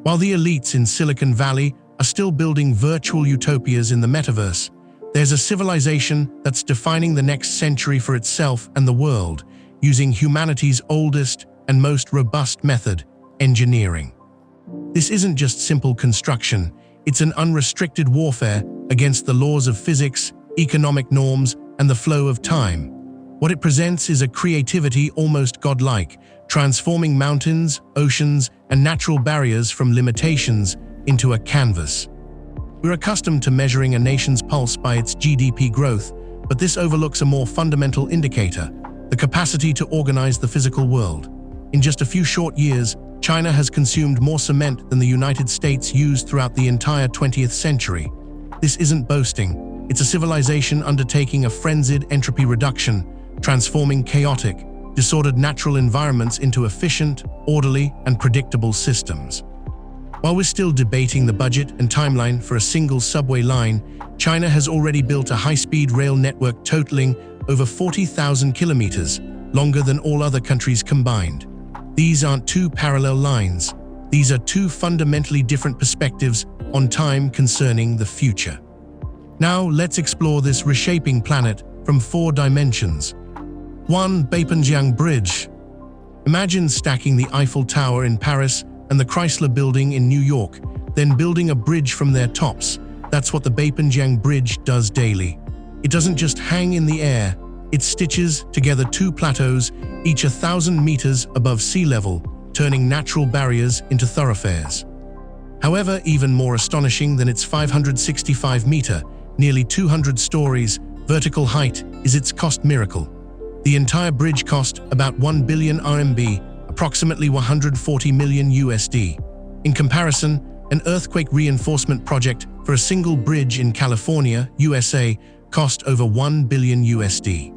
While the elites in Silicon Valley are still building virtual utopias in the metaverse, there's a civilization that's defining the next century for itself and the world, using humanity's oldest and most robust method, engineering. This isn't just simple construction, it's an unrestricted warfare against the laws of physics, economic norms, and the flow of time. What it presents is a creativity almost godlike, transforming mountains, oceans, and natural barriers from limitations into a canvas. We're accustomed to measuring a nation's pulse by its GDP growth, but this overlooks a more fundamental indicator: the capacity to organize the physical world. In just a few short years, China has consumed more cement than the United States used throughout the entire 20th century. This isn't boasting, it's a civilization undertaking a frenzied entropy reduction, transforming chaotic, disordered natural environments into efficient, orderly, and predictable systems. While we're still debating the budget and timeline for a single subway line, China has already built a high-speed rail network totaling over 40,000 kilometers, longer than all other countries combined. These aren't two parallel lines. These are two fundamentally different perspectives on time concerning the future. Now, let's explore this reshaping planet from 4 dimensions. 1. Beipanjiang Bridge. Imagine stacking the Eiffel Tower in Paris and the Chrysler Building in New York, then building a bridge from their tops. That's what the Beipanjiang Bridge does daily. It doesn't just hang in the air, it stitches together 2 plateaus, each 1,000 meters above sea level, turning natural barriers into thoroughfares. However, even more astonishing than its 565-meter, nearly 200 stories, vertical height is its cost miracle. The entire bridge cost about 1 billion RMB, approximately 140 million USD. In comparison, an earthquake reinforcement project for a single bridge in California, USA, cost over 1 billion USD.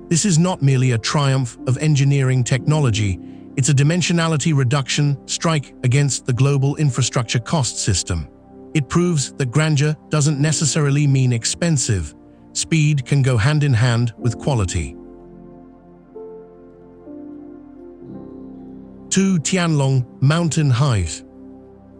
This is not merely a triumph of engineering technology, it's a dimensionality reduction strike against the global infrastructure cost system. It proves that grandeur doesn't necessarily mean expensive. Speed can go hand in hand with quality. 2. Tianlong Mountain Height.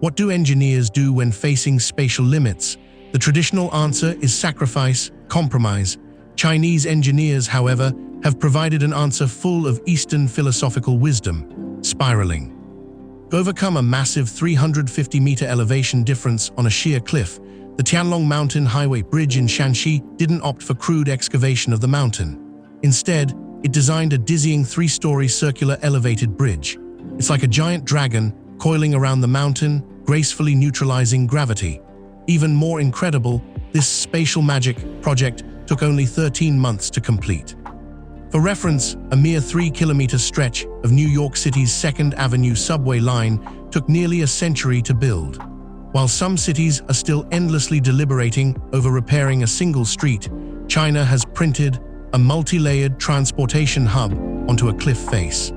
What do engineers do when facing spatial limits? The traditional answer is sacrifice, compromise. Chinese engineers, however, have provided an answer full of Eastern philosophical wisdom: spiraling. To overcome a massive 350-meter elevation difference on a sheer cliff, the Tianlong Mountain Highway Bridge in Shanxi didn't opt for crude excavation of the mountain. Instead, it designed a dizzying 3-story circular elevated bridge. It's like a giant dragon coiling around the mountain, gracefully neutralizing gravity. Even more incredible, this spatial magic project took only 13 months to complete. For reference, a mere 3-kilometer stretch of New York City's 2nd Avenue subway line took nearly a century to build. While some cities are still endlessly deliberating over repairing a single street, China has printed a multi-layered transportation hub onto a cliff face.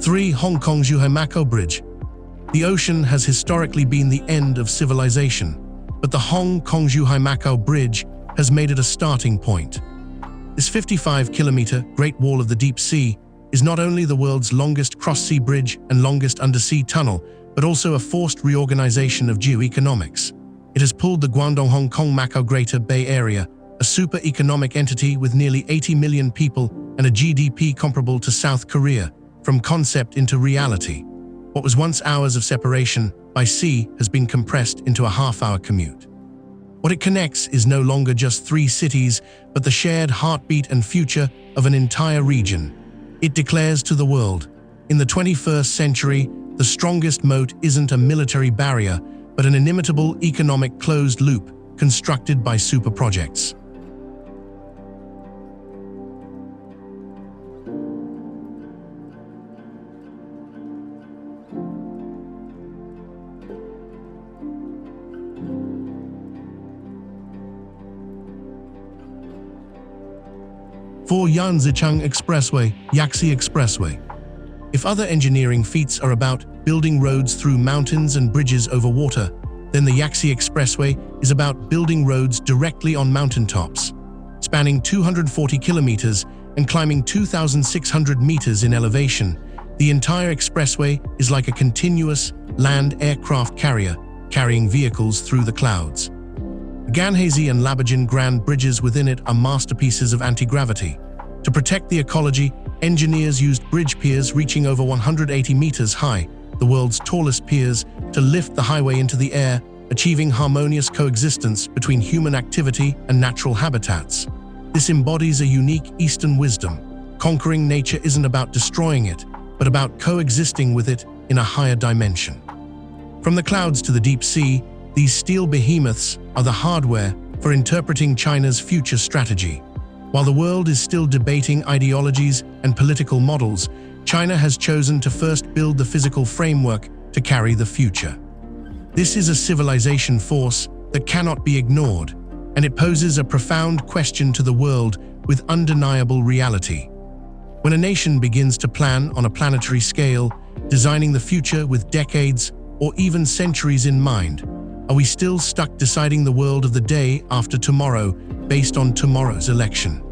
Three. Hong Kong's Zhuhai-Macao Bridge. The ocean has historically been the end of civilization, but the Hong Kong-Zhuhai-Macao Bridge has made it a starting point. This 55-kilometer Great Wall of the Deep Sea is not only the world's longest cross-sea bridge and longest undersea tunnel, but also a forced reorganization of geoeconomics. It has pulled the Guangdong-Hong Kong-Macao Greater Bay Area, a super-economic entity with nearly 80 million people and a GDP comparable to South Korea, from concept into reality. What was once hours of separation by sea has been compressed into a half-hour commute. What it connects is no longer just 3 cities, but the shared heartbeat and future of an entire region. It declares to the world, in the 21st century, the strongest moat isn't a military barrier, but an inimitable economic closed loop constructed by super projects. For Yanzicheng Expressway, Yaxi Expressway. If other engineering feats are about building roads through mountains and bridges over water, then the Yaxi Expressway is about building roads directly on mountaintops, spanning 240 kilometers and climbing 2,600 meters in elevation. The entire expressway is like a continuous land aircraft carrier carrying vehicles through the clouds. The Ganhezi and Labajin Grand bridges within it are masterpieces of anti-gravity. To protect the ecology, engineers used bridge piers reaching over 180 meters high, the world's tallest piers, to lift the highway into the air, achieving harmonious coexistence between human activity and natural habitats. This embodies a unique Eastern wisdom. Conquering nature isn't about destroying it, but about coexisting with it in a higher dimension. From the clouds to the deep sea, these steel behemoths are the hardware for interpreting China's future strategy. While the world is still debating ideologies and political models, China has chosen to first build the physical framework to carry the future. This is a civilization force that cannot be ignored, and it poses a profound question to the world with undeniable reality. When a nation begins to plan on a planetary scale, designing the future with decades or even centuries in mind, are we still stuck deciding the world of the day after tomorrow based on tomorrow's election?